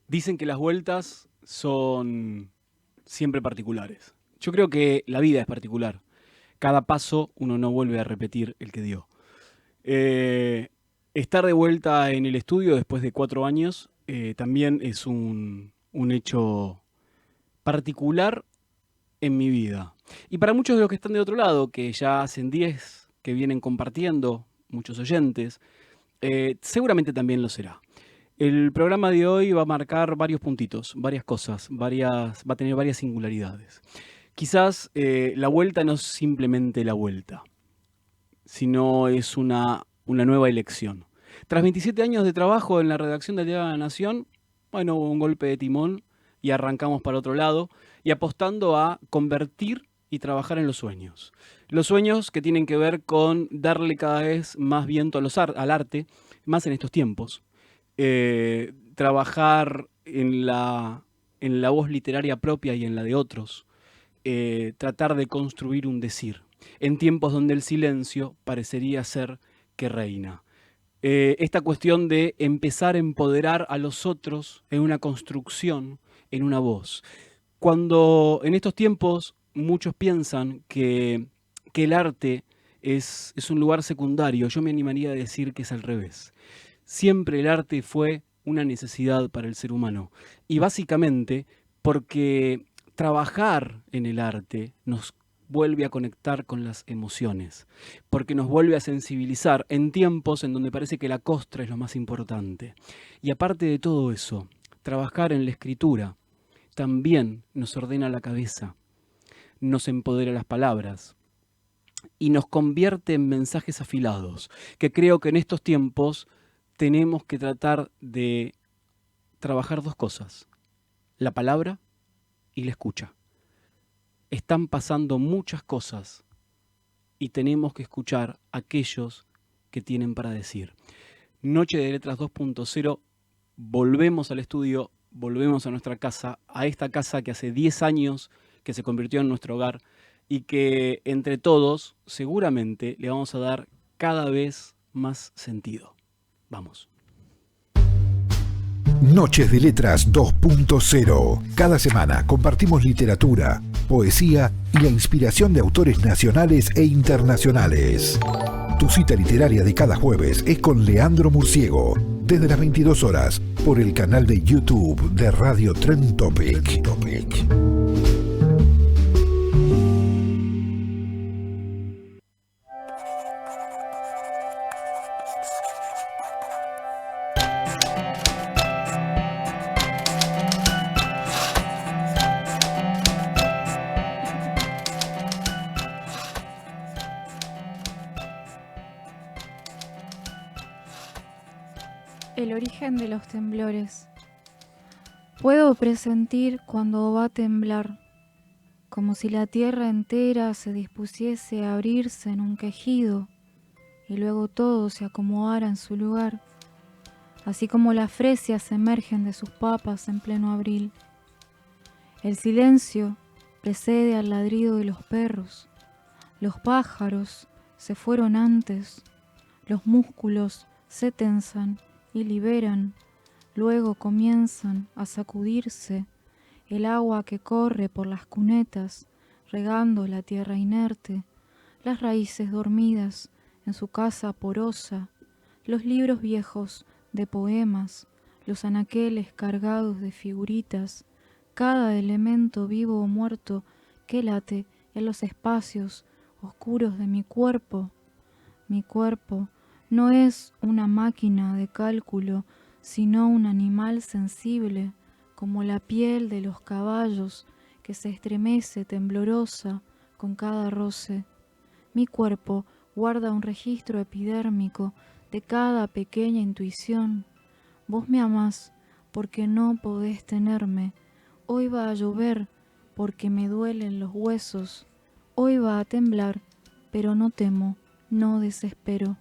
Dicen que las vueltas son siempre particulares. Yo creo que la vida es particular. Cada paso uno no vuelve a repetir el que dio. Eh, Estar de vuelta en el estudio después de 4 años también es un hecho particular en mi vida. Y para muchos de los que están de otro lado, que ya hacen 10 que vienen compartiendo, muchos oyentes, seguramente también lo será. El programa de hoy va a marcar varios puntitos, varias cosas, va a tener varias singularidades. Quizás la vuelta no es simplemente la vuelta, sino es una nueva elección. Tras 27 años de trabajo en la redacción del Diario de la Nación, bueno, hubo un golpe de timón y arrancamos para otro lado y apostando a convertir y trabajar en los sueños. Los sueños que tienen que ver con darle cada vez más viento al arte, más en estos tiempos. Trabajar en la voz literaria propia y en la de otros. Tratar de construir un decir, en tiempos donde el silencio parecería ser que reina. Esta cuestión de empezar a empoderar a los otros en una construcción, en una voz. Cuando en estos tiempos muchos piensan que el arte es un lugar secundario, yo me animaría a decir que es al revés. Siempre el arte fue una necesidad para el ser humano. Y básicamente porque trabajar en el arte nos vuelve a conectar con las emociones, porque nos vuelve a sensibilizar en tiempos en donde parece que la costra es lo más importante. Y aparte de todo eso, trabajar en la escritura también nos ordena la cabeza, nos empodera las palabras y nos convierte en mensajes afilados, que creo que en estos tiempos tenemos que tratar de trabajar dos cosas, la palabra y la escucha. Están pasando muchas cosas y tenemos que escuchar a aquellos que tienen para decir. Noche de Letras 2.0, volvemos al estudio, volvemos a nuestra casa, a esta casa que hace 10 años que se convirtió en nuestro hogar y que entre todos seguramente le vamos a dar cada vez más sentido. Vamos. Noches de Letras 2.0. Cada semana compartimos literatura, poesía y la inspiración de autores nacionales e internacionales. Tu cita literaria de cada jueves es con Leandro Murciego, desde las 22 horas, por el canal de YouTube de Radio Trend Topic. El origen de los temblores. Puedo presentir cuando va a temblar, como si la tierra entera se dispusiese a abrirse en un quejido y luego todo se acomodara en su lugar, así como las fresias emergen de sus papas en pleno abril. El silencio precede al ladrido de los perros, los pájaros se fueron antes, los músculos se tensan y liberan, luego comienzan a sacudirse el agua que corre por las cunetas, regando la tierra inerte, las raíces dormidas en su casa porosa, los libros viejos de poemas, los anaqueles cargados de figuritas, cada elemento vivo o muerto que late en los espacios oscuros de mi cuerpo. Mi cuerpo no es una máquina de cálculo, sino un animal sensible, como la piel de los caballos que se estremece temblorosa con cada roce. Mi cuerpo guarda un registro epidérmico de cada pequeña intuición. Vos me amás porque no podés tenerme. Hoy va a llover porque me duelen los huesos. Hoy va a temblar, pero no temo, no desespero.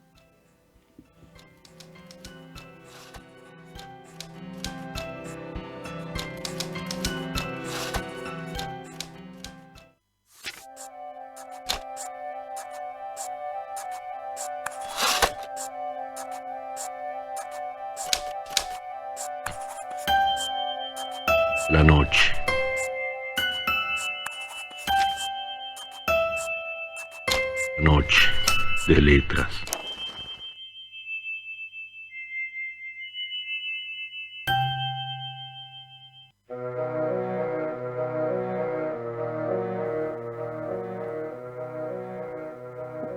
La noche. Noche de letras.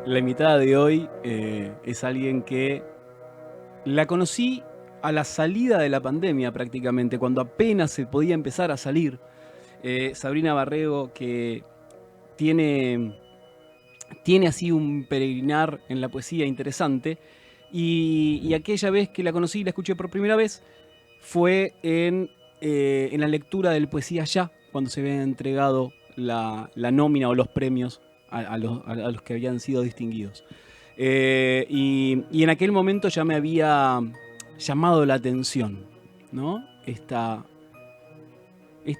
La invitada de hoy es alguien que la conocí a la salida de la pandemia prácticamente, cuando apenas se podía empezar a salir. Sabrina Barrego, que tiene así un peregrinar en la poesía interesante, y aquella vez que la conocí y la escuché por primera vez fue en la lectura del Poesía Ya, cuando se había entregado la nómina o los premios a los que habían sido distinguidos. Y en aquel momento ya me había llamado la atención, ¿no? Esta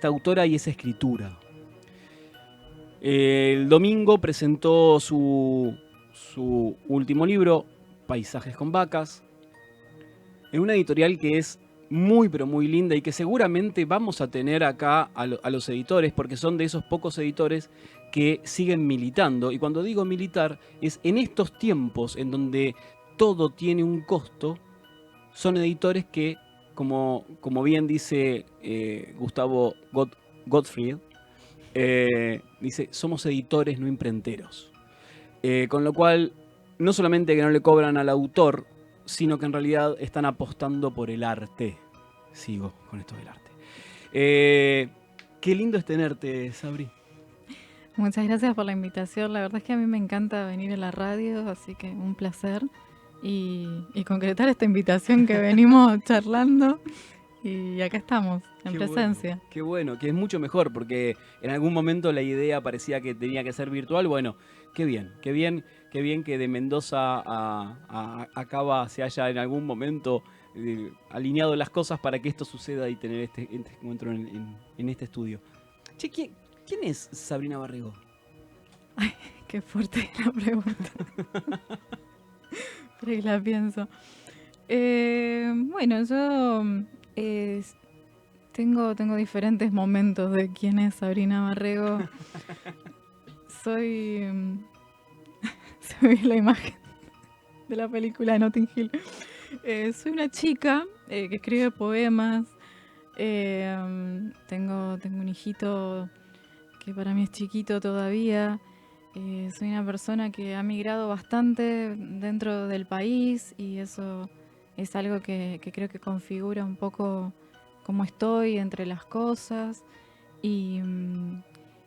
autora y esa escritura. El domingo presentó su último libro, Paisajes con vacas, en una editorial que es muy pero muy linda y que seguramente vamos a tener acá a los editores, porque son de esos pocos editores que siguen militando. Y cuando digo militar, es en estos tiempos en donde todo tiene un costo, son editores que, como bien dice Gustavo Gottfried, dice, somos editores, no imprenteros. Con lo cual, no solamente que no le cobran al autor, sino que en realidad están apostando por el arte. Sigo con esto del arte. Qué lindo es tenerte, Sabri. Muchas gracias por la invitación. La verdad es que a mí me encanta venir a la radio, así que un placer. Y concretar esta invitación que venimos charlando. Y acá estamos, en presencia. Bueno, qué bueno, que es mucho mejor, porque en algún momento la idea parecía que tenía que ser virtual. Bueno, qué bien que de Mendoza a Cava se haya en algún momento alineado las cosas para que esto suceda y tener este encuentro en este estudio. Che, ¿quién es Sabrina Barrego? Ay, qué fuerte la pregunta. Pero ahí la pienso. Bueno, yo tengo diferentes momentos de quién es Sabrina Barrego. Soy la imagen de la película de Notting Hill. Soy una chica que escribe poemas. Tengo un hijito que para mí es chiquito todavía. Soy una persona que ha migrado bastante dentro del país y eso es algo que creo que configura un poco cómo estoy entre las cosas y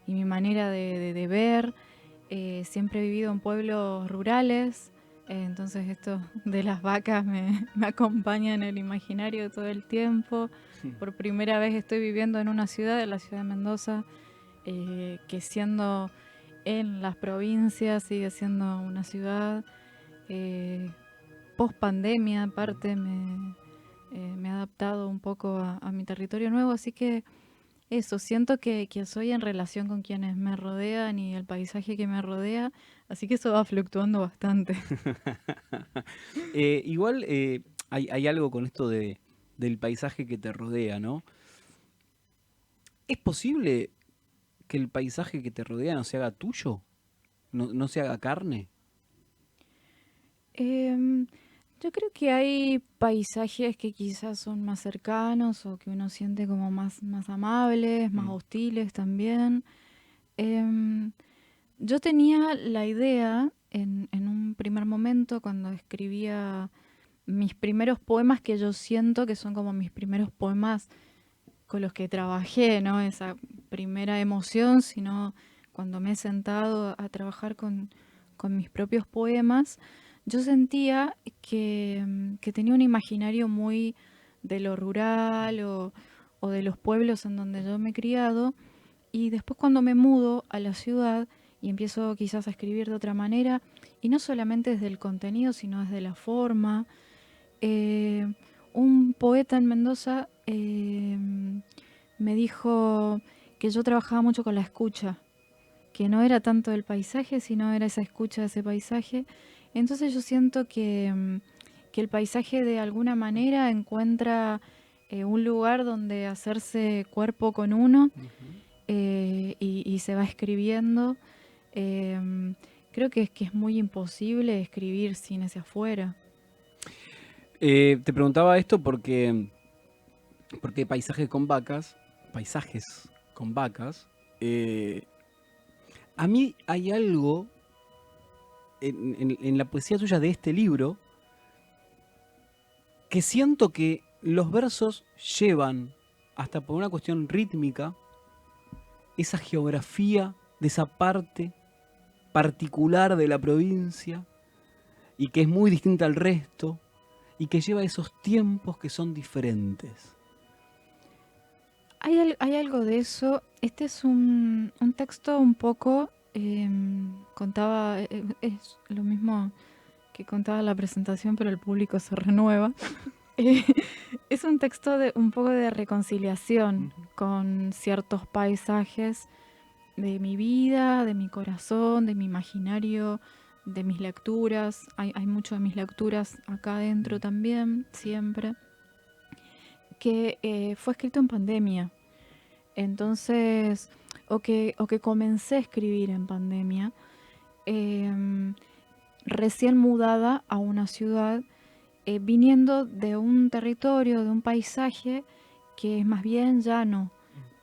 mi manera de ver. Siempre he vivido en pueblos rurales, entonces esto de las vacas me acompaña en el imaginario todo el tiempo. Por primera vez estoy viviendo en una ciudad, en la ciudad de Mendoza, que siendo en las provincias sigue siendo una ciudad. Post pandemia aparte me he adaptado un poco a mi territorio nuevo, así que eso, siento que soy en relación con quienes me rodean y el paisaje que me rodea, así que eso va fluctuando bastante. Igual hay algo con esto del paisaje que te rodea, ¿no? ¿Es posible que el paisaje que te rodea no se haga tuyo? ¿No se haga carne? Yo creo que hay paisajes que quizás son más cercanos o que uno siente como más amables, más hostiles también. Yo tenía la idea en un primer momento cuando escribía mis primeros poemas, que yo siento que son como mis primeros poemas con los que trabajé, ¿no? Esa primera emoción, sino cuando me he sentado a trabajar con mis propios poemas. Yo sentía que tenía un imaginario muy de lo rural o de los pueblos en donde yo me he criado, y después cuando me mudo a la ciudad y empiezo quizás a escribir de otra manera, y no solamente desde el contenido, sino desde la forma. Un poeta en Mendoza me dijo que yo trabajaba mucho con la escucha, que no era tanto el paisaje, sino era esa escucha de ese paisaje. Entonces yo siento que el paisaje de alguna manera encuentra un lugar donde hacerse cuerpo con uno Ujú. y se va escribiendo. Creo que es muy imposible escribir sin ese afuera. Te preguntaba esto porque paisajes con vacas, eh, a mí hay algo en la poesía tuya de este libro que siento que los versos llevan, hasta por una cuestión rítmica, esa geografía de esa parte particular de la provincia y que es muy distinta al resto y que lleva esos tiempos que son diferentes. Hay algo de eso. Este es un texto un poco, contaba, es lo mismo que contaba en la presentación, pero el público se renueva. Eh, es un texto de un poco de reconciliación Ujú. con ciertos paisajes de mi vida, de mi corazón, de mi imaginario, de mis lecturas. Hay mucho de mis lecturas acá adentro también, siempre. Que fue escrito en pandemia. Entonces, o que comencé a escribir en pandemia, em, recién mudada a una ciudad, viniendo de un territorio, de un paisaje que es más bien llano,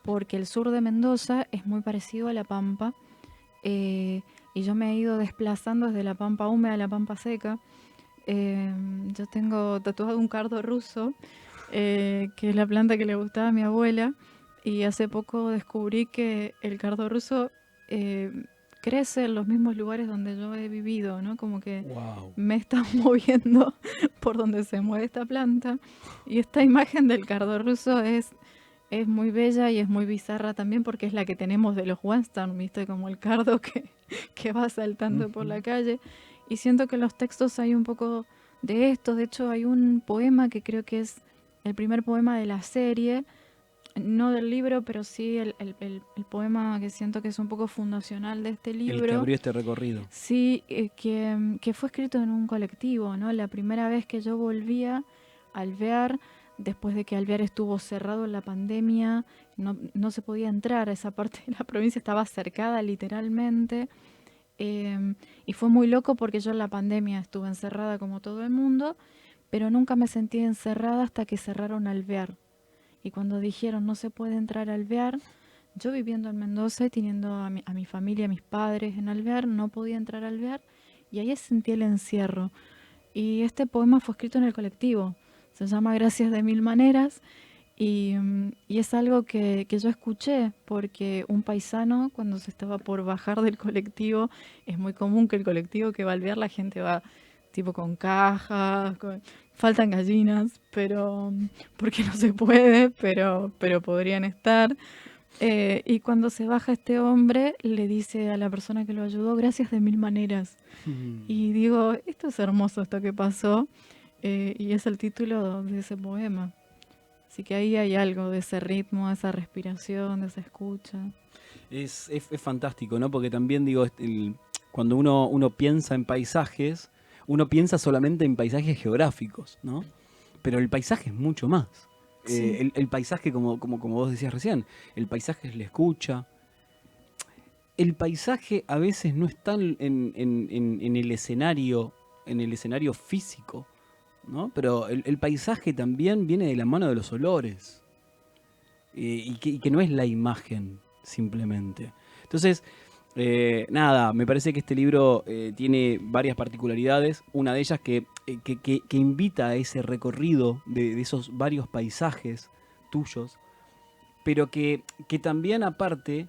porque el sur de Mendoza es muy parecido a la Pampa, y yo me he ido desplazando desde la Pampa húmeda a la Pampa seca. Yo tengo tatuado un cardo ruso, que es la planta que le gustaba a mi abuela, y hace poco descubrí que el cardo ruso eh, crece en los mismos lugares donde yo he vivido, ¿no? Como que Wow. me está moviendo por donde se mueve esta planta. Y esta imagen del cardo ruso es muy bella y es muy bizarra también porque es la que tenemos de los western, ¿viste? Como el cardo que va saltando por la calle. Y siento que en los textos hay un poco de esto. De hecho, hay un poema que creo que es el primer poema de la serie, no del libro, pero sí el poema que siento que es un poco fundacional de este El que libro. abrió este recorrido. Sí, que fue escrito en un colectivo, ¿no? La primera vez que yo volvía a Alvear, después de que Alvear estuvo cerrado en la pandemia, no se podía entrar a esa parte de la provincia, estaba cercada literalmente. Y fue muy loco porque yo en la pandemia estuve encerrada como todo el mundo, pero nunca me sentí encerrada hasta que cerraron Alvear. Y cuando dijeron no se puede entrar a Alvear, yo viviendo en Mendoza y teniendo a mi familia, a mis padres en Alvear, no podía entrar a Alvear y ahí sentí el encierro. Y este poema fue escrito en el colectivo, se llama Gracias de mil maneras y es algo que yo escuché porque un paisano cuando se estaba por bajar del colectivo, es muy común que el colectivo que va a Alvear la gente va tipo con cajas, faltan gallinas, pero porque no se puede, pero podrían estar. Y cuando se baja este hombre, le dice a la persona que lo ayudó, gracias de mil maneras. Y digo, esto es hermoso, esto que pasó, y es el título de ese poema. Así que ahí hay algo de ese ritmo, de esa respiración, de esa escucha. Es fantástico, ¿no? Porque también digo, cuando uno piensa en paisajes, uno piensa solamente en paisajes geográficos, ¿no? Pero el paisaje es mucho más. Sí. El paisaje, como vos decías recién, el paisaje es la escucha. El paisaje a veces no está en el escenario físico, ¿no? Pero el paisaje también viene de la mano de los olores. Y que no es la imagen simplemente. Entonces, nada, me parece que este libro tiene varias particularidades. Una de ellas que invita a ese recorrido de esos varios paisajes tuyos, pero que también aparte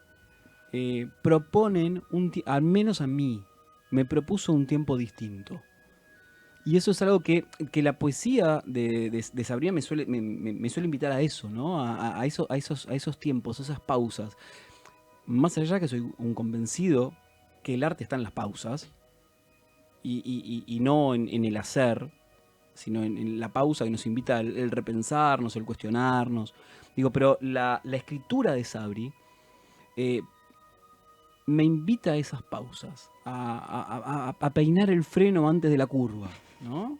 proponen, al menos a mí, me propuso un tiempo distinto. Y eso es algo que la poesía de Sabrina me suele invitar a eso, ¿no? A esos tiempos, a esas pausas. Más allá que soy un convencido que el arte está en las pausas y no en el hacer, sino en la pausa que nos invita el repensarnos, el cuestionarnos. Digo, pero la escritura de Sabri me invita a esas pausas, a peinar el freno antes de la curva, ¿no?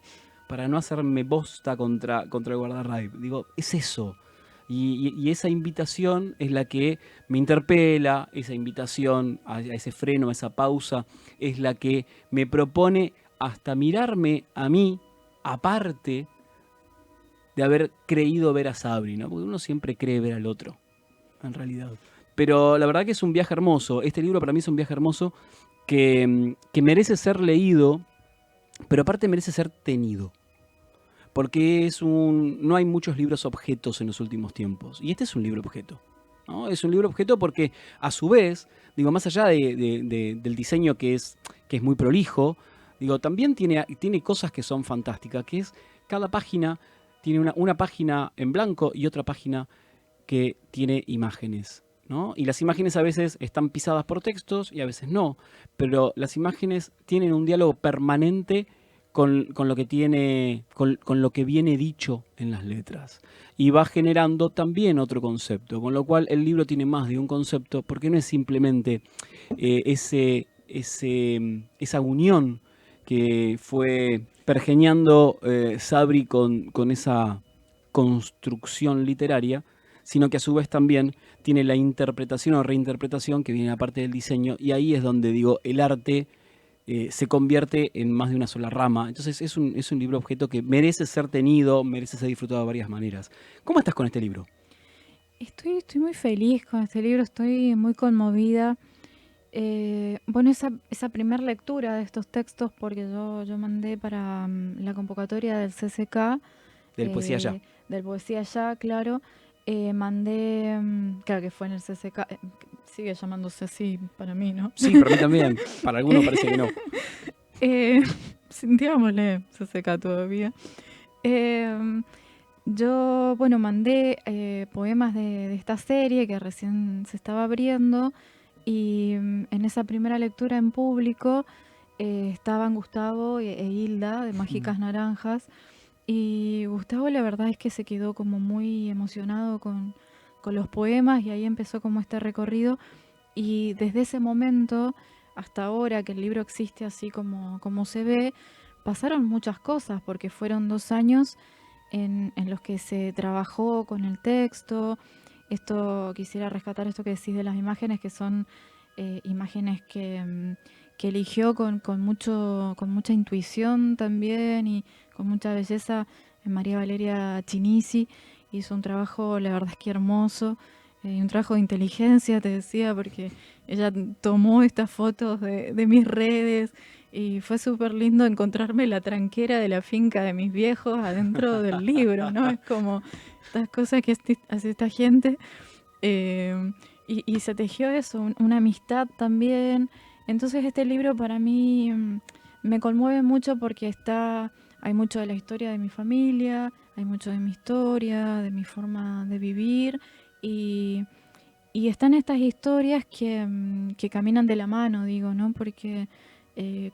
para no hacerme bosta contra el guardarray. Digo, es eso. Y esa invitación es la que me interpela, esa invitación a ese freno, a esa pausa, es la que me propone hasta mirarme a mí, aparte de haber creído ver a Sabri, ¿no? Porque uno siempre cree ver al otro, en realidad. Pero la verdad que es un viaje hermoso. Este libro para mí es un viaje hermoso que merece ser leído, pero aparte merece ser tenido. Porque no hay muchos libros objetos en los últimos tiempos. Y este es un libro objeto, ¿no? Es un libro objeto porque, a su vez, digo, más allá del diseño que es muy prolijo, digo, también tiene cosas que son fantásticas, que es cada página tiene una página en blanco y otra página que tiene imágenes, ¿no? Y las imágenes a veces están pisadas por textos y a veces no, pero las imágenes tienen un diálogo permanente con lo que con lo que viene dicho en las letras. Y va generando también otro concepto, con lo cual el libro tiene más de un concepto, porque no es simplemente esa unión que fue pergeñando Sabri con esa construcción literaria, sino que a su vez también tiene la interpretación o reinterpretación que viene aparte del diseño, y ahí es donde digo, el arte se convierte en más de una sola rama. Entonces es un libro objeto que merece ser tenido, merece ser disfrutado de varias maneras. ¿Cómo estás con este libro? Estoy muy feliz con este libro, estoy muy conmovida. Bueno, esa primera lectura de estos textos, porque yo mandé para la convocatoria del CCK. Del Poesía Ya. Del Poesía Ya, claro. Mandé, claro que fue en el CCK, sigue llamándose así para mí, ¿no? Sí, para mí también, para algunos parece que no. Sintiámosle CCK todavía. Yo, bueno, mandé poemas de esta serie que recién se estaba abriendo, y en esa primera lectura en público estaban Gustavo e Hilda de Mágicas Naranjas, y Gustavo la verdad es que se quedó como muy emocionado con los poemas, y ahí empezó como este recorrido, y desde ese momento hasta ahora que el libro existe así como se ve, pasaron muchas cosas, porque fueron 2 años en los que se trabajó con el texto. Quisiera rescatar esto que decís de las imágenes, que son imágenes que eligió con mucha intuición también, y con mucha belleza. María Valeria Chinisi hizo un trabajo, la verdad es que hermoso, un trabajo de inteligencia, te decía, porque ella tomó estas fotos de mis redes, y fue súper lindo encontrarme la tranquera de la finca de mis viejos adentro del libro, ¿no? Es como estas cosas que hace esta gente. Y se tejió eso, una amistad también. Entonces este libro para mí me conmueve mucho, porque hay mucho de la historia de mi familia, hay mucho de mi historia, de mi forma de vivir, y están estas historias que caminan de la mano, digo, ¿no? Porque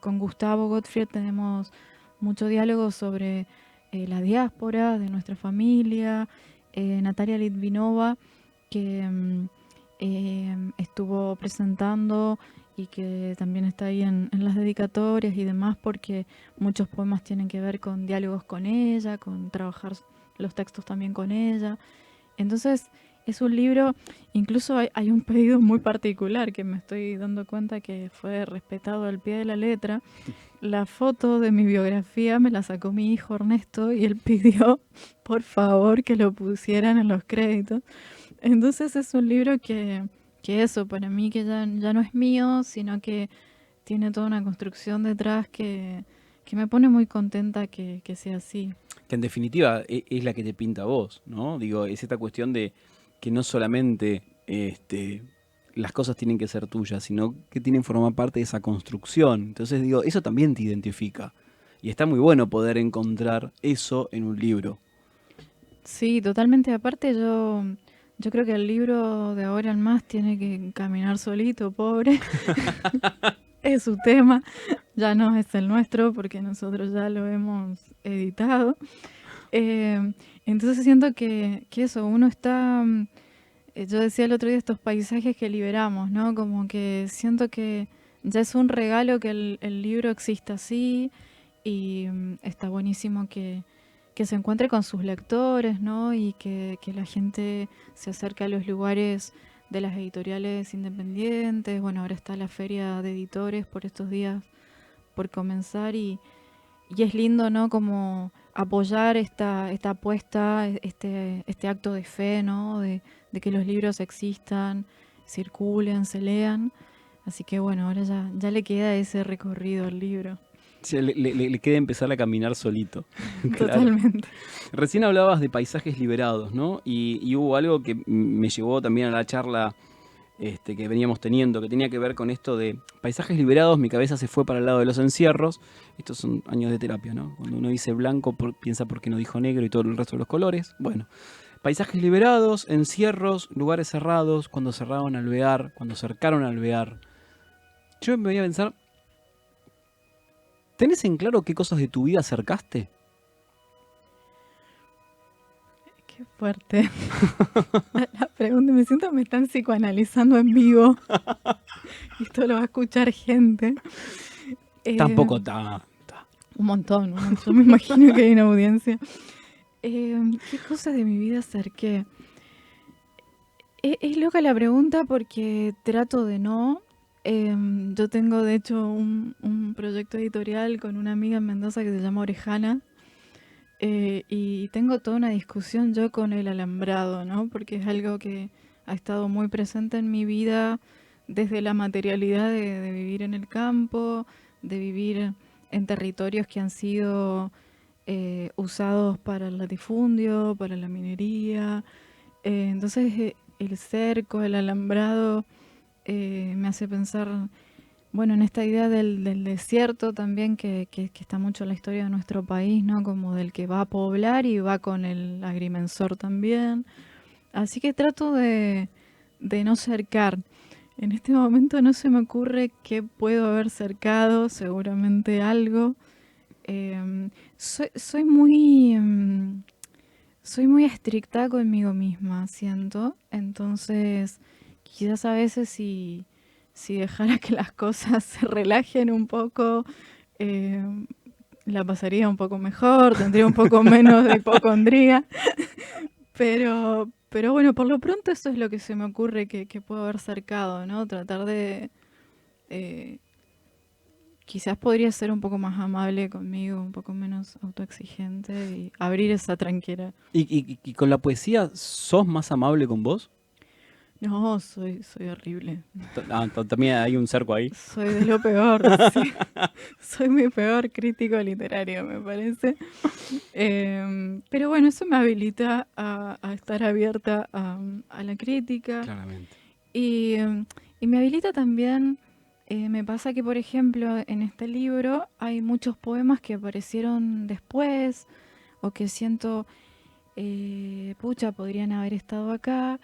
con Gustavo Gottfried tenemos mucho diálogo sobre la diáspora de nuestra familia. Natalia Litvinova, que estuvo presentando y que también está ahí en las dedicatorias y demás, porque muchos poemas tienen que ver con diálogos con ella, con trabajar los textos también con ella. Entonces es un libro, incluso hay un pedido muy particular que me estoy dando cuenta que fue respetado al pie de la letra. La foto de mi biografía me la sacó mi hijo Ernesto, y él pidió por favor que lo pusieran en los créditos. Entonces es un libro que eso, para mí, que ya no es mío, sino que tiene toda una construcción detrás que me pone muy contenta que sea así. Que en definitiva es la que te pinta a vos, ¿no? Digo, es esta cuestión de que no solamente las cosas tienen que ser tuyas, sino que tienen que formar parte de esa construcción. Entonces digo, eso también te identifica. Y está muy bueno poder encontrar eso en un libro. Sí, totalmente. Aparte yo creo que el libro de ahora en más tiene que caminar solito, pobre. Es su tema, ya no es el nuestro, porque nosotros ya lo hemos editado. Entonces siento que eso, uno está... yo decía el otro día, estos paisajes que liberamos, ¿no? Como que siento que ya es un regalo que el libro exista así, y está buenísimo que se encuentre con sus lectores, ¿no? Y que la gente se acerque a los lugares de las editoriales independientes. Bueno, ahora está la feria de editores por estos días por comenzar y es lindo, ¿no? Como apoyar esta apuesta, este acto de fe, ¿no? De que los libros existan, circulen, se lean. Así que bueno, ahora ya le queda ese recorrido al libro. Sí, le queda empezar a caminar solito. Claro. Totalmente. Recién hablabas de paisajes liberados, ¿no? Y hubo algo que me llevó también a la charla que veníamos teniendo, que tenía que ver con esto de paisajes liberados. Mi cabeza se fue para el lado de los encierros. Estos son años de terapia, ¿no? Cuando uno dice blanco, piensa por qué no dijo negro y todo el resto de los colores. Bueno, paisajes liberados, encierros, lugares cerrados, cuando cerraron Alvear, cuando cercaron Alvear. Yo me voy a pensar, ¿tenés en claro qué cosas de tu vida acercaste? Qué fuerte. La pregunta, me siento que me están psicoanalizando en vivo. Y esto lo va a escuchar gente. Tampoco está. Un montón. Yo me imagino que hay una audiencia. ¿Qué cosas de mi vida acerqué? Es loca la pregunta porque trato de no. Yo tengo de hecho un proyecto editorial con una amiga en Mendoza que se llama Orejana. Y tengo toda una discusión yo con el alambrado, ¿no? Porque es algo que ha estado muy presente en mi vida desde la materialidad de vivir en el campo, de vivir en territorios que han sido usados para el latifundio, para la minería. Entonces el cerco, el alambrado me hace pensar, bueno, en esta idea del desierto también que está mucho en la historia de nuestro país, ¿no? Como del que va a poblar y va con el agrimensor también. Así que trato de no cercar. En este momento no se me ocurre qué puedo haber cercado, seguramente algo. Soy muy estricta conmigo misma, siento. Entonces, quizás a veces si dejara que las cosas se relajen un poco, la pasaría un poco mejor, tendría un poco menos de hipocondría. Pero bueno, por lo pronto eso es lo que se me ocurre que puedo haber cercado, ¿no? Tratar de... quizás podría ser un poco más amable conmigo, un poco menos autoexigente y abrir esa tranquera. ¿Y con la poesía sos más amable con vos? No, soy horrible. También hay un cerco ahí. Soy de lo peor, sí. Soy mi peor crítico literario, me parece. Pero bueno, eso me habilita a estar abierta a la crítica. Claramente. Y me habilita también, me pasa que, por ejemplo, en este libro hay muchos poemas que aparecieron después o que siento, pucha, podrían haber estado acá.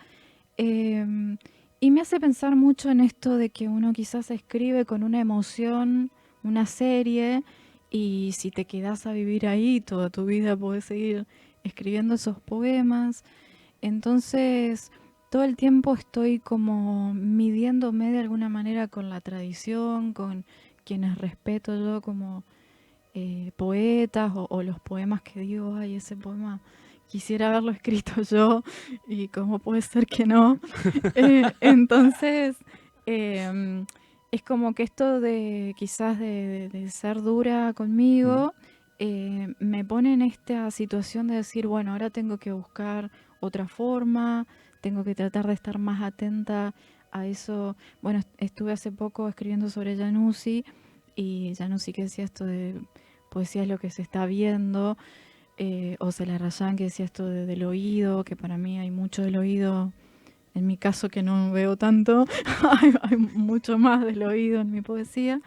Y me hace pensar mucho en esto de que uno quizás escribe con una emoción, una serie, y si te quedás a vivir ahí toda tu vida podés seguir escribiendo esos poemas. Entonces, todo el tiempo estoy como midiéndome de alguna manera con la tradición, con quienes respeto yo como poetas o los poemas que digo, ay, ese poema quisiera haberlo escrito yo y cómo puede ser que no. Entonces, es como que esto de quizás de ser dura conmigo, me pone en esta situación de decir, bueno, ahora tengo que buscar otra forma, tengo que tratar de estar más atenta a eso. Bueno, estuve hace poco escribiendo sobre Januzzi y Januzzi que decía esto de poesía es lo que se está viendo. O Celarayán que decía esto del oído, que para mí hay mucho del oído, en mi caso que no veo tanto, hay mucho más del oído en mi poesía.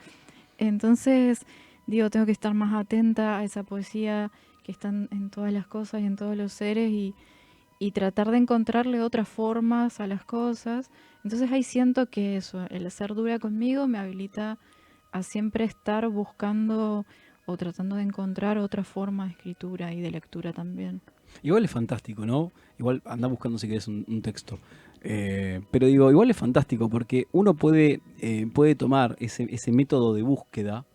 Entonces, digo, tengo que estar más atenta a esa poesía que está en todas las cosas y en todos los seres y tratar de encontrarle otras formas a las cosas. Entonces ahí siento que eso, el ser dura conmigo me habilita a siempre estar buscando o tratando de encontrar otra forma de escritura y de lectura también. Igual es fantástico, ¿no? Igual anda buscando si querés un texto. Pero digo, igual es fantástico porque uno puede tomar ese método de búsqueda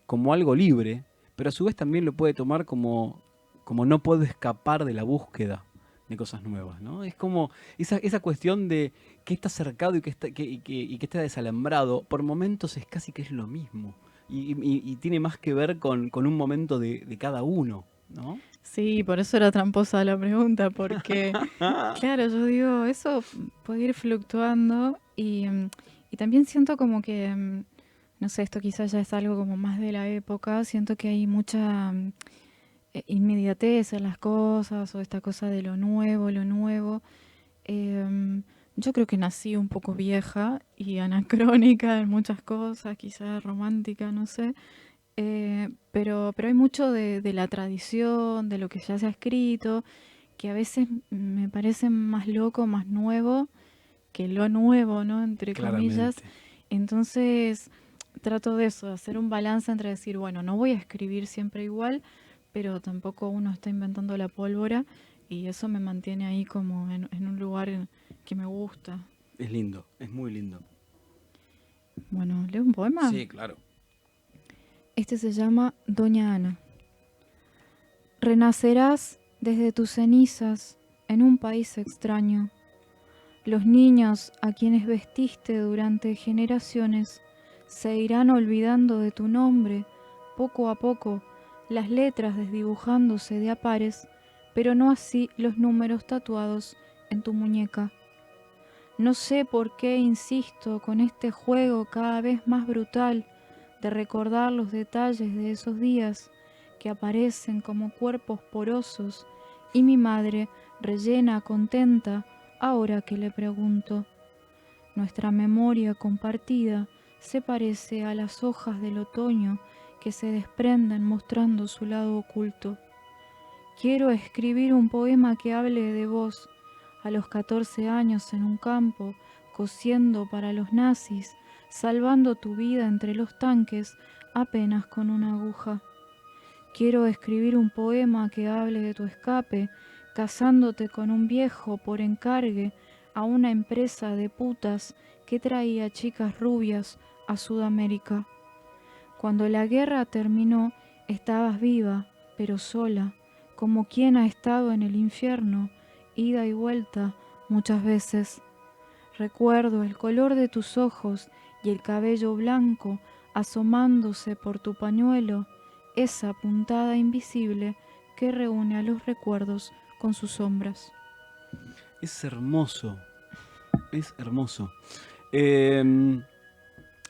como algo libre, pero a su vez también lo puede tomar como no puedo escapar de la búsqueda de cosas nuevas, ¿no? Es como esa cuestión de que está cercado y que está desalambrado, por momentos es casi que es lo mismo. Y tiene más que ver con un momento de cada uno, ¿no? Sí, por eso era tramposa la pregunta, porque, claro, yo digo, eso puede ir fluctuando y también siento como que, no sé, esto quizás ya es algo como más de la época, siento que hay mucha inmediatez en las cosas o esta cosa de lo nuevo, lo nuevo. Yo creo que nací un poco vieja y anacrónica en muchas cosas, quizás romántica, no sé. Pero hay mucho de la tradición, de lo que ya se ha escrito, que a veces me parece más loco, más nuevo que lo nuevo, ¿no? Entre comillas. Claramente. Entonces trato de eso, de hacer un balance entre decir, bueno, no voy a escribir siempre igual, pero tampoco uno está inventando la pólvora y eso me mantiene ahí como en un lugar que me gusta. Es lindo, es muy lindo. Bueno, ¿leo un poema? Sí, claro. Este se llama Doña Ana. Renacerás desde tus cenizas en un país extraño. Los niños a quienes vestiste durante generaciones se irán olvidando de tu nombre poco a poco, las letras desdibujándose de a pares, pero no así los números tatuados en tu muñeca. No sé por qué insisto con este juego cada vez más brutal de recordar los detalles de esos días que aparecen como cuerpos porosos y mi madre rellena contenta ahora que le pregunto. Nuestra memoria compartida se parece a las hojas del otoño que se desprenden mostrando su lado oculto. Quiero escribir un poema que hable de vos, a los 14 años en un campo, cosiendo para los nazis, salvando tu vida entre los tanques apenas con una aguja. Quiero escribir un poema que hable de tu escape, casándote con un viejo por encargue a una empresa de putas que traía chicas rubias a Sudamérica. Cuando la guerra terminó, estabas viva, pero sola, como quien ha estado en el infierno, ida y vuelta muchas veces. Recuerdo el color de tus ojos y el cabello blanco asomándose por tu pañuelo, esa puntada invisible que reúne a los recuerdos con sus sombras. Es hermoso. Es hermoso. Eh,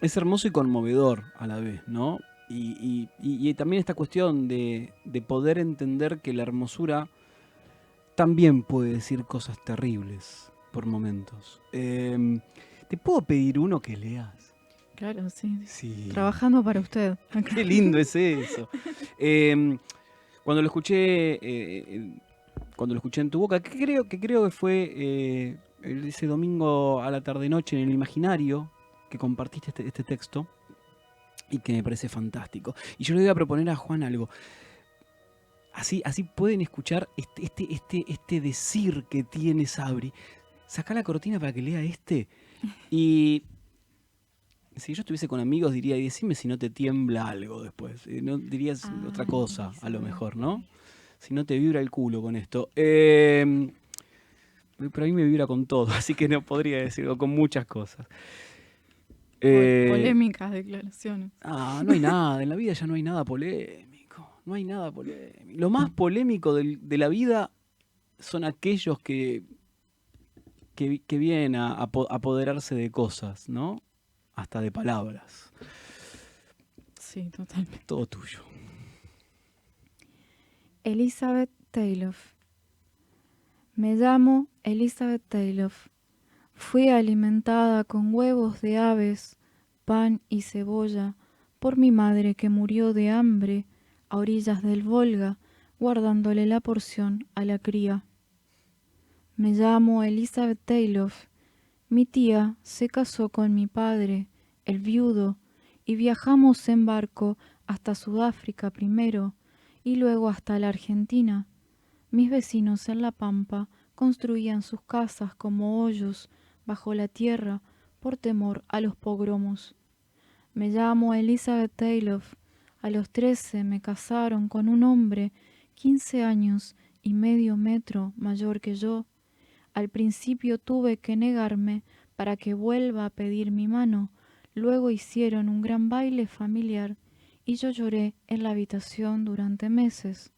es hermoso y conmovedor a la vez, ¿no? Y también esta cuestión de poder entender que la hermosura también puede decir cosas terribles por momentos. ¿Te puedo pedir uno que leas? Claro, sí. Sí. Trabajando para usted. Qué lindo es eso. Cuando lo escuché, cuando lo escuché en tu boca, que creo que fue ese domingo a la tarde-noche en el imaginario que compartiste este texto y que me parece fantástico. Y yo le voy a proponer a Juan algo. Así pueden escuchar este decir que tiene Sabri. Sacá la cortina para que lea este. Y si yo estuviese con amigos diría, y decime si no te tiembla algo después. No dirías otra cosa, a lo mejor, ¿no? Si no te vibra el culo con esto. Pero a mí me vibra con todo, así que no podría decirlo, con muchas cosas. Polémicas declaraciones. No hay nada, en la vida ya no hay nada polémico. No hay nada polémico. Lo más polémico de la vida son aquellos que vienen a apoderarse de cosas, ¿no? Hasta de palabras. Sí, totalmente. Todo tuyo. Elizabeth Taylor. Me llamo Elizabeth Taylor. Fui alimentada con huevos de aves, pan y cebolla por mi madre que murió de hambre a orillas del Volga, guardándole la porción a la cría. Me llamo Elizabeth Taylor. Mi tía se casó con mi padre, el viudo, y viajamos en barco hasta Sudáfrica primero y luego hasta la Argentina. Mis vecinos en La Pampa construían sus casas como hoyos bajo la tierra por temor a los pogromos. Me llamo Elizabeth Taylor. A los 13 me casaron con un hombre 15 años y medio metro mayor que yo. Al principio tuve que negarme para que vuelva a pedir mi mano. Luego hicieron un gran baile familiar y yo lloré en la habitación durante meses.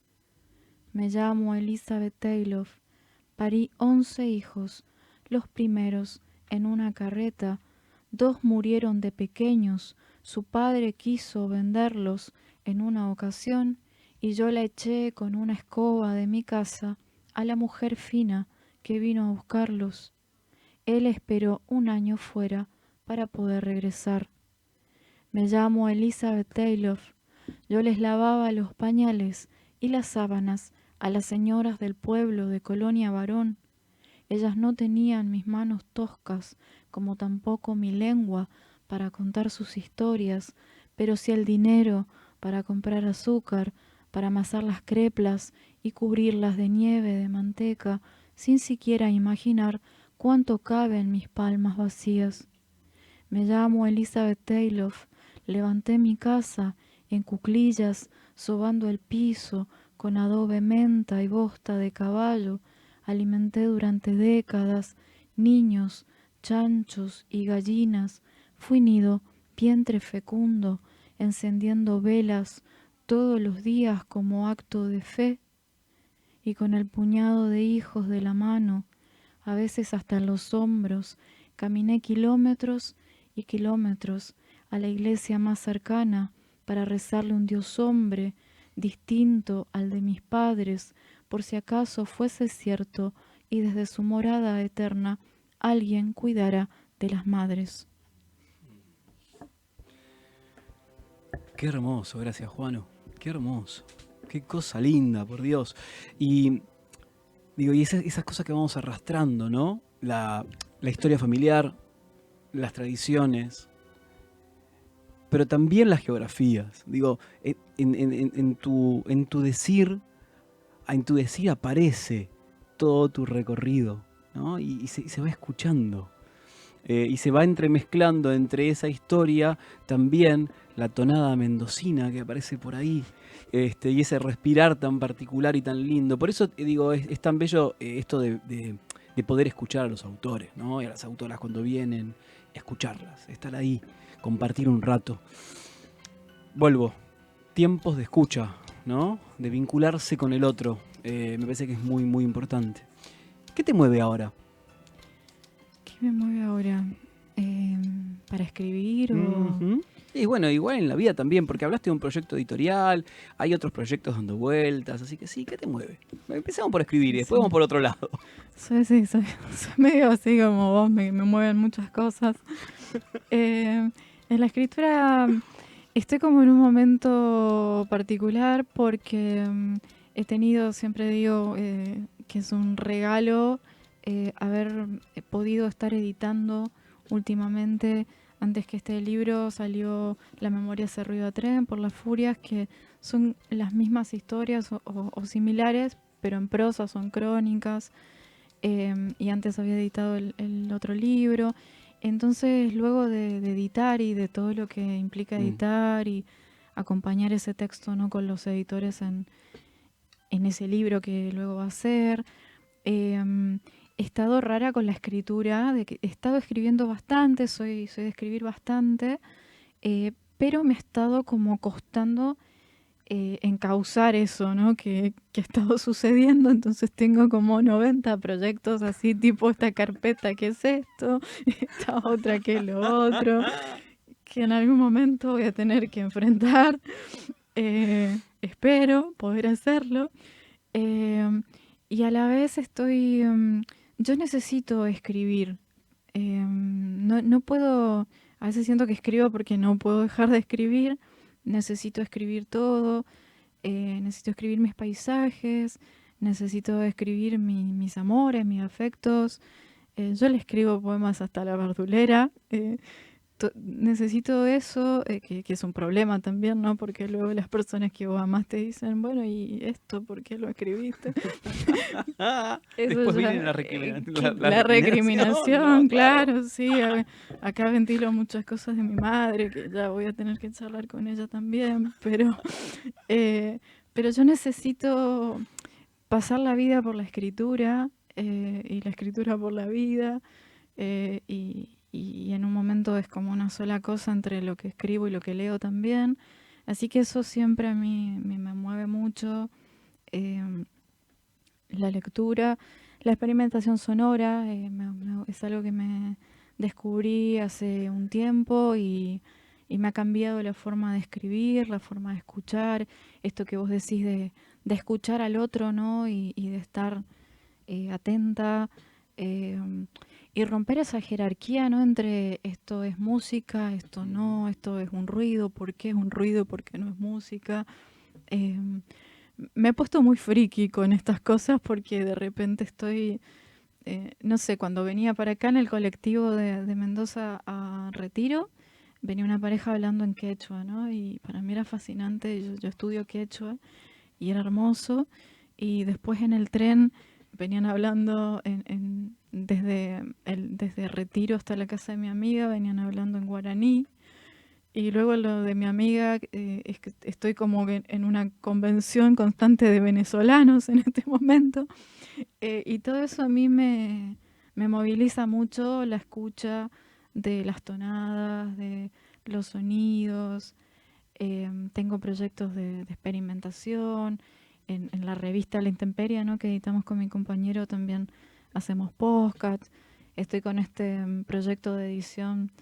Me llamo Elizabeth Taylor. Parí 11 hijos, los primeros en una carreta. 2 murieron de pequeños. Su padre quiso venderlos en una ocasión y yo la eché con una escoba de mi casa a la mujer fina que vino a buscarlos. Él esperó 1 año fuera para poder regresar. Me llamo Elizabeth Taylor. Yo les lavaba los pañales y las sábanas a las señoras del pueblo de Colonia Barón. Ellas no tenían mis manos toscas, como tampoco mi lengua para contar sus historias, pero sí el dinero para comprar azúcar, para amasar las creplas y cubrirlas de nieve, de manteca, sin siquiera imaginar cuánto cabe en mis palmas vacías. Me llamo Elizabeth Taylor. Levanté mi casa en cuclillas, sobando el piso con adobe menta y bosta de caballo. Alimenté durante décadas niños, chanchos y gallinas. Fui nido, vientre fecundo, encendiendo velas todos los días como acto de fe. Y con el puñado de hijos de la mano, a veces hasta en los hombros, caminé kilómetros y kilómetros a la iglesia más cercana para rezarle un Dios hombre distinto al de mis padres, por si acaso fuese cierto y desde su morada eterna alguien cuidara de las madres. Qué hermoso, gracias Juano, qué hermoso, qué cosa linda, por Dios. Y digo, y esas cosas que vamos arrastrando, ¿no? La historia familiar, las tradiciones, pero también las geografías. Digo, en tu decir aparece todo tu recorrido, ¿no? Y se va escuchando. Y se va entremezclando entre esa historia también la tonada mendocina que aparece por ahí, y ese respirar tan particular y tan lindo. Por eso digo, es tan bello esto de poder escuchar a los autores, ¿no? Y a las autoras cuando vienen, escucharlas, estar ahí, compartir un rato. Vuelvo, tiempos de escucha, ¿no? De vincularse con el otro. Me parece que es muy, muy importante. ¿Qué te mueve ahora? ¿Qué me mueve ahora? ¿Para escribir o...? Uh-huh. Y bueno, igual en la vida también, porque hablaste de un proyecto editorial, hay otros proyectos dando vueltas, así que sí, ¿qué te mueve? Empezamos por escribir y después vamos por otro lado. Soy medio así como vos, me mueven muchas cosas. En la escritura estoy como en un momento particular porque he tenido, siempre digo, que es un regalo haber podido estar editando últimamente. Antes que este libro salió La memoria hace ruido a tren por Las Furias, que son las mismas historias o similares, pero en prosa, son crónicas. Y antes había editado el otro libro. Entonces, luego de editar y de todo lo que implica editar y acompañar ese texto, ¿no?, con los editores en ese libro que luego va a ser, he estado rara con la escritura, de que he estado escribiendo bastante, soy de escribir bastante, pero me ha estado como costando encauzar eso, ¿no?, que ha estado sucediendo. Entonces tengo como 90 proyectos así, tipo esta carpeta que es esto, esta otra que es lo otro, que en algún momento voy a tener que enfrentar. Espero poder hacerlo. Y a la vez estoy... yo necesito escribir. No puedo... A veces siento que escribo porque no puedo dejar de escribir. Necesito escribir todo. Necesito escribir mis paisajes. Necesito escribir mis amores, mis afectos. Yo le escribo poemas hasta la verdulera. necesito eso, que es un problema también, ¿no? Porque luego las personas que vos amás te dicen, bueno, ¿y esto por qué lo escribiste? Eso Después ya, viene la la recriminación, ¿no? claro, sí. Acá ventilo muchas cosas de mi madre, que ya voy a tener que charlar con ella también, pero yo necesito pasar la vida por la escritura, y la escritura por la vida, y en un momento es como una sola cosa entre lo que escribo y lo que leo también. Así que eso siempre a mí me mueve mucho. La lectura, la experimentación sonora, es algo que me descubrí hace un tiempo y me ha cambiado la forma de escribir, la forma de escuchar, esto que vos decís de escuchar al otro, ¿no? Y de estar atenta, eh, y romper esa jerarquía, ¿no? Entre esto es música, esto no, esto es un ruido, ¿por qué es un ruido? ¿Por qué no es música? Eh, Me he puesto muy friki con estas cosas porque de repente estoy, no sé, cuando venía para acá en el colectivo de Mendoza a Retiro, venía una pareja hablando en quechua, ¿no? Y para mí era fascinante, yo estudio quechua y era hermoso. Y después en el tren venían hablando desde Retiro hasta la casa de mi amiga, venían hablando en guaraní. Y luego lo de mi amiga, es que estoy como que en una convención constante de venezolanos en este momento. Y todo eso a mí me moviliza mucho, la escucha de las tonadas, de los sonidos. Tengo proyectos de experimentación. En la revista La Intemperie, ¿no? Que editamos con mi compañero, también hacemos podcasts. Estoy con este proyecto de edición,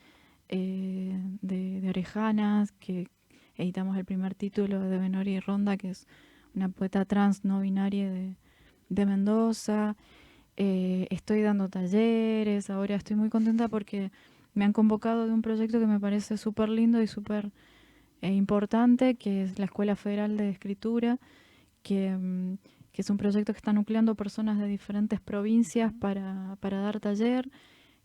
de Orejanas, que editamos el primer título de Benori Ronda, que es una poeta trans no binaria de Mendoza. Estoy dando talleres, ahora estoy muy contenta porque me han convocado de un proyecto que me parece súper lindo y súper importante, que es la Escuela Federal de Escritura, que es un proyecto que está nucleando personas de diferentes provincias para dar taller,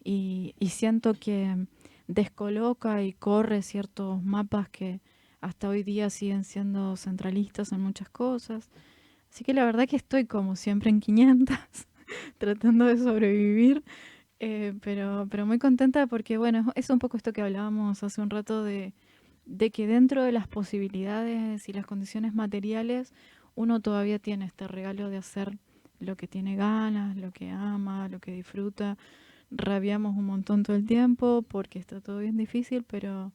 y siento que descoloca y corre ciertos mapas que hasta hoy día siguen siendo centralistas en muchas cosas. Así que la verdad que estoy como siempre en 500, tratando de sobrevivir, pero muy contenta porque, bueno, es un poco esto que hablábamos hace un rato de que dentro de las posibilidades y las condiciones materiales, uno todavía tiene este regalo de hacer lo que tiene ganas, lo que ama, lo que disfruta. Rabiamos un montón todo el tiempo porque está todo bien difícil, pero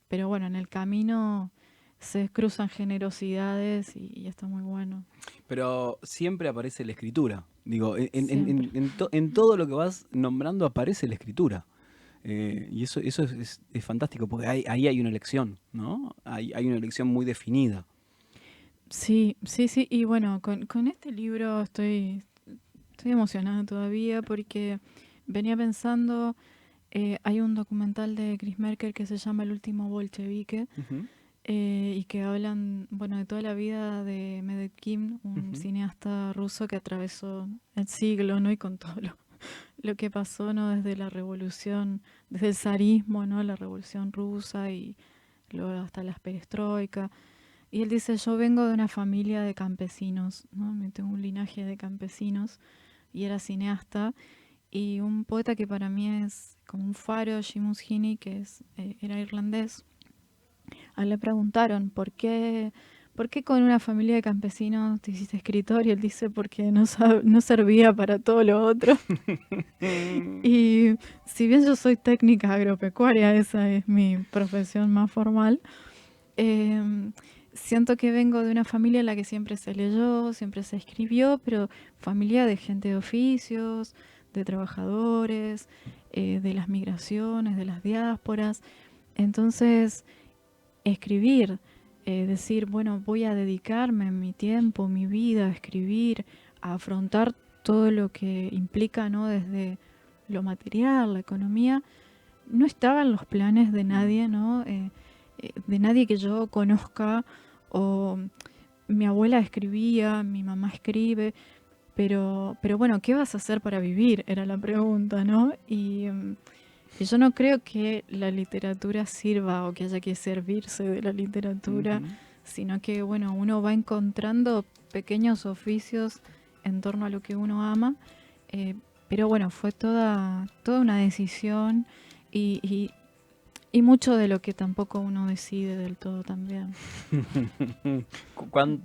bueno, en el camino se cruzan generosidades y está muy bueno. Pero siempre aparece la escritura. Digo, Siempre. en todo lo que vas nombrando aparece la escritura. Y eso es fantástico, porque ahí hay una elección, ¿no? Hay una elección muy definida. Sí, sí, sí. Y bueno, con este libro estoy emocionada todavía porque venía pensando, hay un documental de Chris Merker que se llama El último bolchevique, Ujú, y que hablan, bueno, de toda la vida de Medvedkin, un ujú. cineasta ruso que atravesó el siglo, ¿no? Y con todo lo que pasó, ¿no? Desde la revolución, desde el zarismo, ¿no? La revolución rusa y luego hasta la perestroika. Y él dice, yo vengo de una familia de campesinos, ¿no? Tengo un linaje de campesinos, y era cineasta. Y un poeta que para mí es como un faro, Seamus Heaney, que era irlandés. A él le preguntaron, ¿por qué con una familia de campesinos te hiciste escritor? Y él dice, porque no servía para todo lo otro. Y si bien yo soy técnica agropecuaria, esa es mi profesión más formal, eh, siento que vengo de una familia en la que siempre se leyó, siempre se escribió, pero familia de gente de oficios, de trabajadores, de las migraciones, de las diásporas. Entonces, escribir, decir, bueno, voy a dedicarme mi tiempo, mi vida a escribir, a afrontar todo lo que implica, ¿no? Desde lo material, la economía, no estaba en los planes de nadie, ¿no? De nadie que yo conozca, o mi abuela escribía, mi mamá escribe, pero bueno, ¿qué vas a hacer para vivir? Era la pregunta, ¿no? Y yo no creo que la literatura sirva o que haya que servirse de la literatura, sino que, bueno, uno va encontrando pequeños oficios en torno a lo que uno ama, pero bueno, fue toda una decisión y mucho de lo que tampoco uno decide del todo también.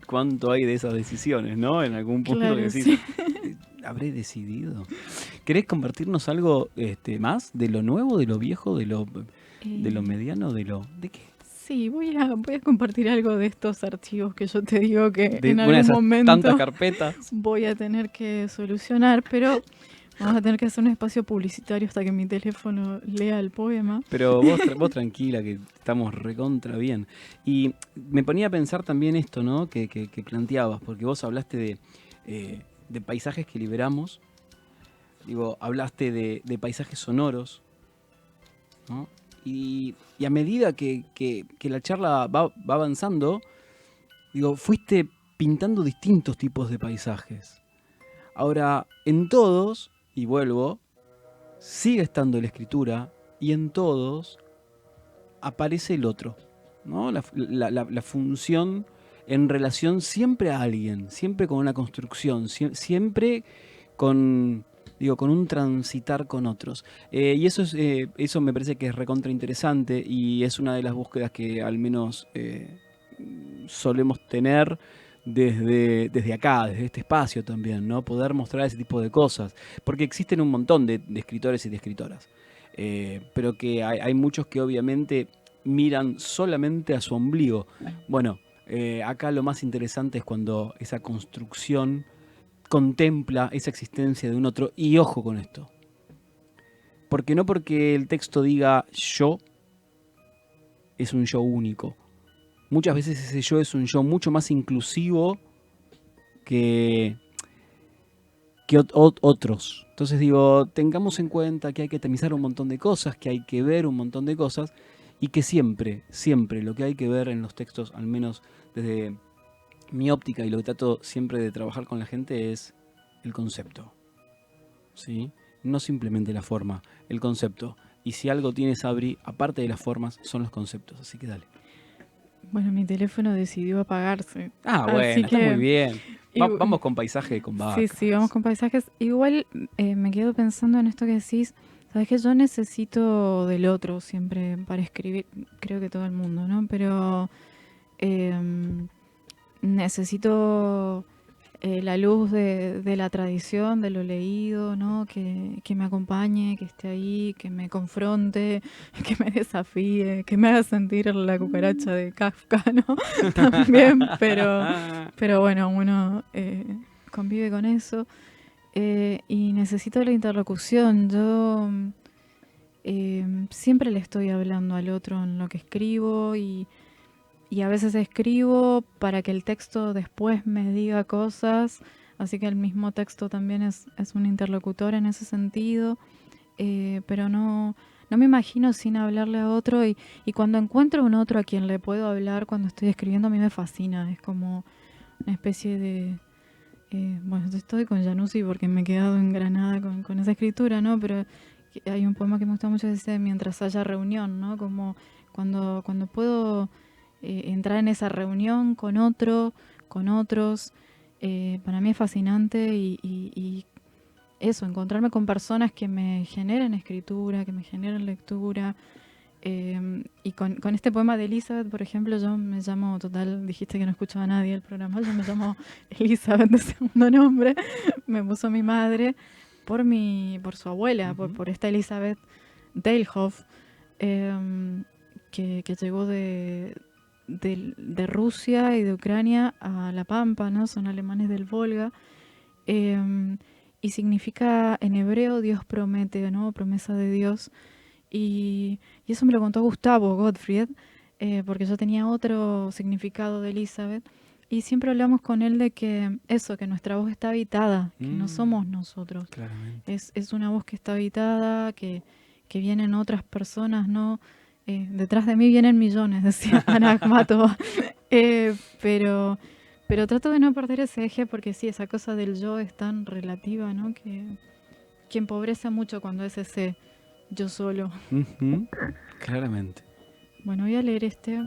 ¿Cuánto hay de esas decisiones, no? En algún punto Claro, que decís, sí. ¿habré decidido? ¿Querés compartirnos algo más de lo nuevo, de lo viejo, de lo mediano, ¿de qué? Sí, voy a compartir algo de estos archivos que yo te digo que De en una de algún esas momento tantas carpetas. voy a tener que solucionar, pero vamos a tener que hacer un espacio publicitario hasta que mi teléfono lea el poema. Pero vos tranquila, que estamos recontra bien. Y me ponía a pensar también esto, ¿no? Que planteabas, porque vos hablaste de paisajes que liberamos, hablaste de paisajes sonoros, ¿no? Y a medida que la charla va avanzando, fuiste pintando distintos tipos de paisajes. Ahora, en todos, y vuelvo, sigue estando la escritura, y en todos aparece el otro, ¿no? La función en relación siempre a alguien, siempre con una construcción, siempre con un transitar con otros. Y eso me parece que es recontra interesante y es una de las búsquedas que al menos solemos tener desde acá, desde este espacio también, ¿no? Poder mostrar ese tipo de cosas. Porque existen un montón de escritores y de escritoras. Pero que hay muchos que obviamente miran solamente a su ombligo. Bueno, acá lo más interesante es cuando esa construcción contempla esa existencia de un otro. Y ojo con esto. Porque no porque el texto diga yo, es un yo único. Muchas veces ese yo es un yo mucho más inclusivo que otros. Entonces tengamos en cuenta que hay que tamizar un montón de cosas, que hay que ver un montón de cosas y que siempre, siempre lo que hay que ver en los textos, al menos desde mi óptica y lo que trato siempre de trabajar con la gente es el concepto, ¿sí? No simplemente la forma, el concepto. Y si algo tiene Sabri, aparte de las formas, son los conceptos. Así que dale. Bueno, mi teléfono decidió apagarse. Bueno, está muy bien. Vamos con paisaje con vacas. Sí, vamos con paisajes. Igual me quedo pensando en esto que decís. Sabes que yo necesito del otro siempre para escribir. Creo que todo el mundo, ¿no? Pero necesito la luz de la tradición, de lo leído, ¿no? Que me acompañe, que esté ahí, que me confronte, que me desafíe, que me haga sentir la cucaracha de Kafka, ¿no? También, pero bueno, uno convive con eso. Y necesito la interlocución. Yo siempre le estoy hablando al otro en lo que escribo y a veces escribo para que el texto después me diga cosas, así que el mismo texto también es un interlocutor en ese sentido, pero no me imagino sin hablarle a otro y cuando encuentro un otro a quien le puedo hablar cuando estoy escribiendo, a mí me fascina, es como una especie de... bueno, estoy con Januzzi porque me he quedado engranada con esa escritura, ¿no? Pero hay un poema que me gusta mucho, dice mientras haya reunión, ¿no? Como cuando puedo... entrar en esa reunión con otros, para mí es fascinante y eso, encontrarme con personas que me generen escritura, que me generen lectura. Y con este poema de Elizabeth, por ejemplo, yo me llamo, total, dijiste que no escuchaba a nadie el programa, yo me llamo Elizabeth de segundo nombre, me puso mi madre por su abuela, por esta Elizabeth Deilhoff, que llegó de Rusia y de Ucrania a La Pampa, ¿no? Son alemanes del Volga, y significa en hebreo Dios promete, ¿no? Promesa de Dios, y eso me lo contó Gustavo Gottfried, porque yo tenía otro significado de Elizabeth, y siempre hablamos con él de que nuestra voz está habitada, que no somos nosotros. Claramente. Es una voz que está habitada, que vienen otras personas, ¿no? Detrás de mí vienen millones, decía Ana Akhmatova. Pero trato de no perder ese eje porque sí, esa cosa del yo es tan relativa, ¿no? Que empobrece mucho cuando es ese yo solo. Ujú, claramente. Bueno, voy a leer este.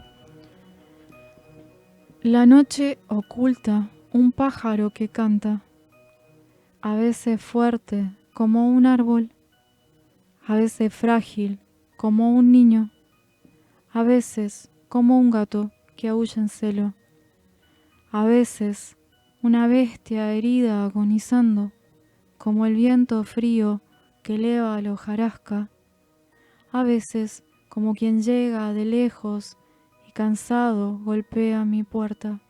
La noche oculta un pájaro que canta, a veces fuerte como un árbol, a veces frágil como un niño, a veces como un gato que aúlla en celo, a veces una bestia herida agonizando, como el viento frío que eleva la hojarasca, a veces como quien llega de lejos y cansado golpea mi puerta.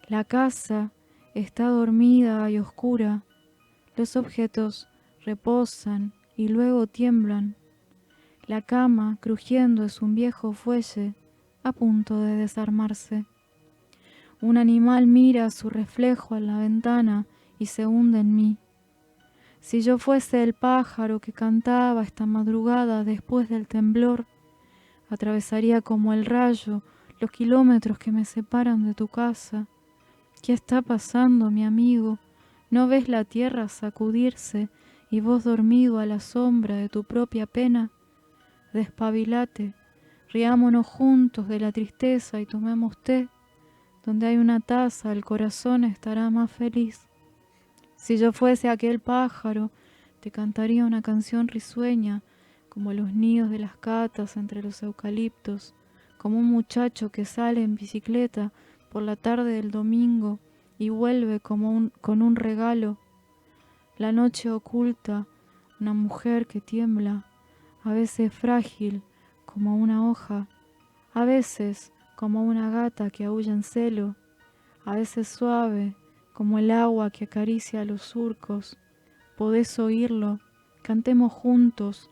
La casa está dormida y oscura, los objetos reposan y luego tiemblan. La cama, crujiendo, es un viejo fuelle a punto de desarmarse. Un animal mira su reflejo en la ventana y se hunde en mí. Si yo fuese el pájaro que cantaba esta madrugada después del temblor, atravesaría como el rayo los kilómetros que me separan de tu casa. ¿Qué está pasando, mi amigo? ¿No ves la tierra sacudirse y vos dormido a la sombra de tu propia pena? Despabilate, riámonos juntos de la tristeza y tomemos té. Donde hay una taza, el corazón estará más feliz. Si yo fuese aquel pájaro, te cantaría una canción risueña, como los nidos de las catas entre los eucaliptos, como un muchacho que sale en bicicleta por la tarde del domingo y vuelve con un regalo. La noche oculta, una mujer que tiembla, a veces frágil como una hoja, a veces como una gata que aúlla en celo, a veces suave como el agua que acaricia los surcos. Podés oírlo, cantemos juntos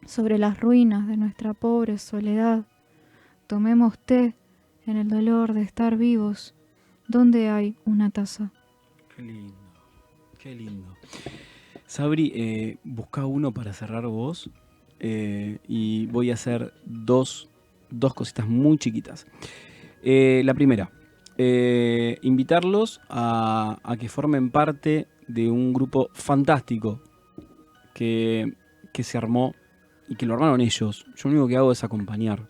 sobre las ruinas de nuestra pobre soledad. Tomemos té en el dolor de estar vivos, donde hay una taza. Qué lindo, qué lindo. Sabri, busca uno para cerrar vos y voy a hacer dos cositas muy chiquitas. La primera, invitarlos a que formen parte de un grupo fantástico que se armó y que lo armaron ellos. Yo lo único que hago es acompañar.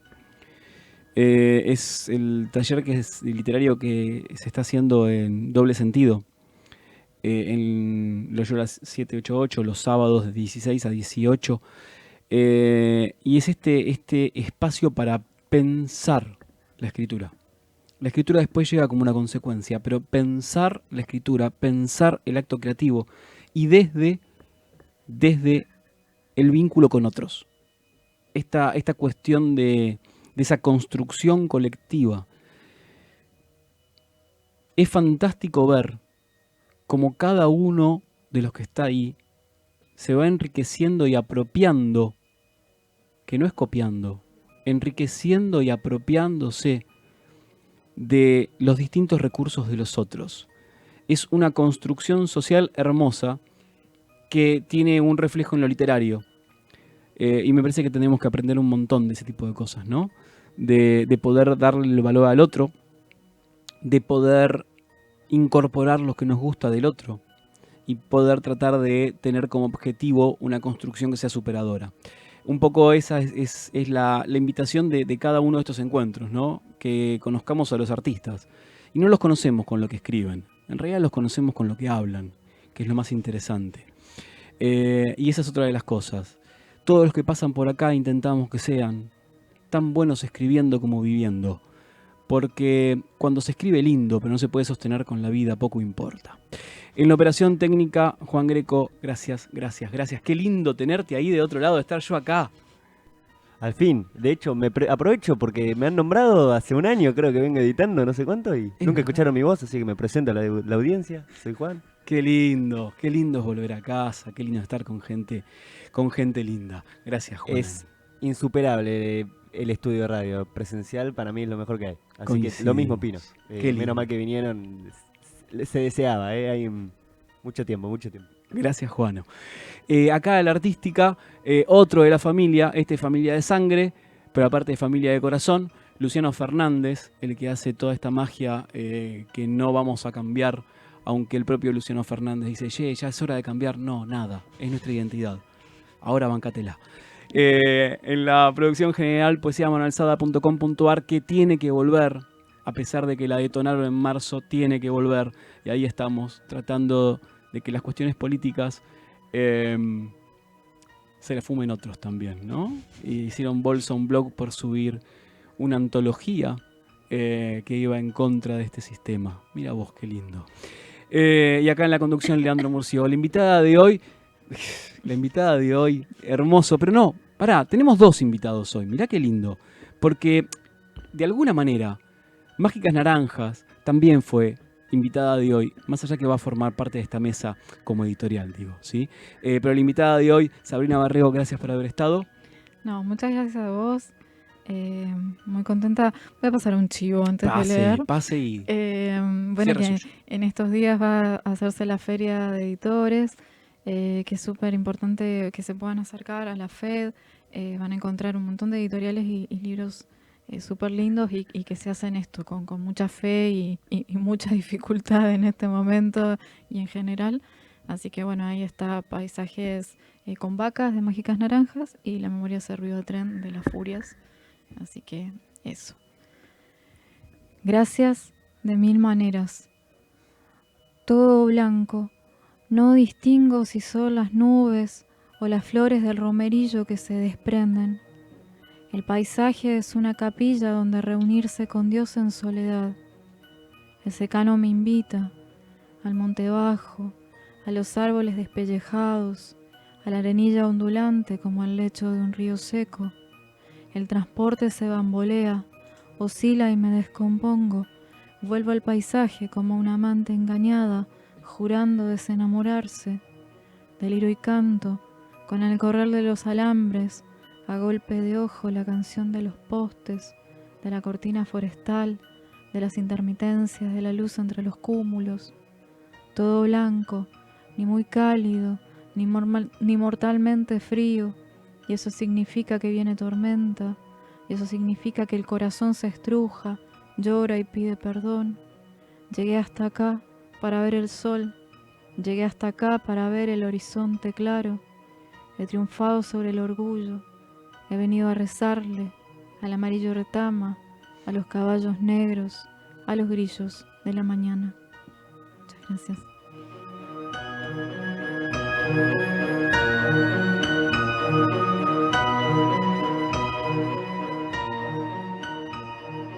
Es el taller literario que se está haciendo en Doble Sentido, en Loyola 788, los sábados de 16 a 18. Y es este espacio para pensar la escritura. La escritura después llega como una consecuencia, pero pensar la escritura, pensar el acto creativo y desde el vínculo con otros. Esta cuestión de esa construcción colectiva. Es fantástico ver cómo cada uno de los que está ahí se va enriqueciendo y apropiando, que no es copiando, enriqueciendo y apropiándose de los distintos recursos de los otros. Es una construcción social hermosa que tiene un reflejo en lo literario. Y me parece que tenemos que aprender un montón de ese tipo de cosas, ¿no? De poder darle el valor al otro, de poder incorporar lo que nos gusta del otro y poder tratar de tener como objetivo una construcción que sea superadora. Un poco esa es la invitación de cada uno de estos encuentros, ¿no? Que conozcamos a los artistas. Y no los conocemos con lo que escriben, en realidad los conocemos con lo que hablan, que es lo más interesante. Y esa es otra de las cosas. Todos los que pasan por acá intentamos que sean tan buenos escribiendo como viviendo. Porque cuando se escribe lindo, pero no se puede sostener con la vida, poco importa. En la operación técnica, Juan Greco, gracias. Qué lindo tenerte ahí de otro lado, de estar yo acá. Al fin, de hecho, aprovecho porque me han nombrado hace un año, creo que vengo editando, no sé cuánto, y nunca escucharon mi voz, así que me presento a la audiencia. Soy Juan. Qué lindo es volver a casa, qué lindo estar con gente linda. Gracias, Juan. Es insuperable el estudio de radio presencial, para mí es lo mejor que hay. Así que lo mismo opino. Menos mal que vinieron, se deseaba, hay mucho tiempo. Gracias, Juano. Acá en la artística, otro de la familia, familia de sangre, pero aparte de familia de corazón, Luciano Fernández, el que hace toda esta magia que no vamos a cambiar, aunque el propio Luciano Fernández dice, ya es hora de cambiar. No, nada, es nuestra identidad. Ahora bancatela. En la producción general, poesiamanalzada.com.ar, que tiene que volver, a pesar de que la detonaron en marzo, tiene que volver. Y ahí estamos, tratando de que las cuestiones políticas se la fumen otros también, ¿no? Y hicieron bolsa un blog por subir una antología que iba en contra de este sistema. Mira vos, qué lindo. Y acá en la conducción, Leandro Murcio. La invitada de hoy, hermoso, pero no, pará, tenemos 2 invitados hoy, mirá qué lindo, porque de alguna manera Mágicas Naranjas también fue invitada de hoy, más allá que va a formar parte de esta mesa como editorial, digo, ¿sí? Pero la invitada de hoy, Sabrina Barrego, gracias por haber estado. No, muchas gracias a vos. Muy contenta. Voy a pasar un chivo antes de leer. Pase y bueno, que en estos días va a hacerse la feria de editores, que es súper importante que se puedan acercar a la FED. Van a encontrar un montón de editoriales y libros súper lindos y que se hacen esto con mucha fe y mucha dificultad en este momento y en general. Así que bueno, ahí está Paisajes con vacas de Mágicas Naranjas y La memoria hace ruido de tren de Las Furias. Así que eso. Gracias de mil maneras. Todo blanco. No distingo si son las nubes o las flores del romerillo que se desprenden. El paisaje es una capilla donde reunirse con Dios en soledad. El secano me invita al monte bajo, a los árboles despellejados, a la arenilla ondulante como al lecho de un río seco. El transporte se bambolea, oscila y me descompongo. Vuelvo al paisaje como una amante engañada, jurando desenamorarse. Deliro y canto, con el correr de los alambres, a golpe de ojo la canción de los postes, de la cortina forestal, de las intermitencias de la luz entre los cúmulos. Todo blanco, ni muy cálido, ni mortalmente frío, y eso significa que viene tormenta, y eso significa que el corazón se estruja, llora y pide perdón. Llegué hasta acá para ver el sol, llegué hasta acá para ver el horizonte claro. He triunfado sobre el orgullo, he venido a rezarle al amarillo retama, a los caballos negros, a los grillos de la mañana. Muchas gracias.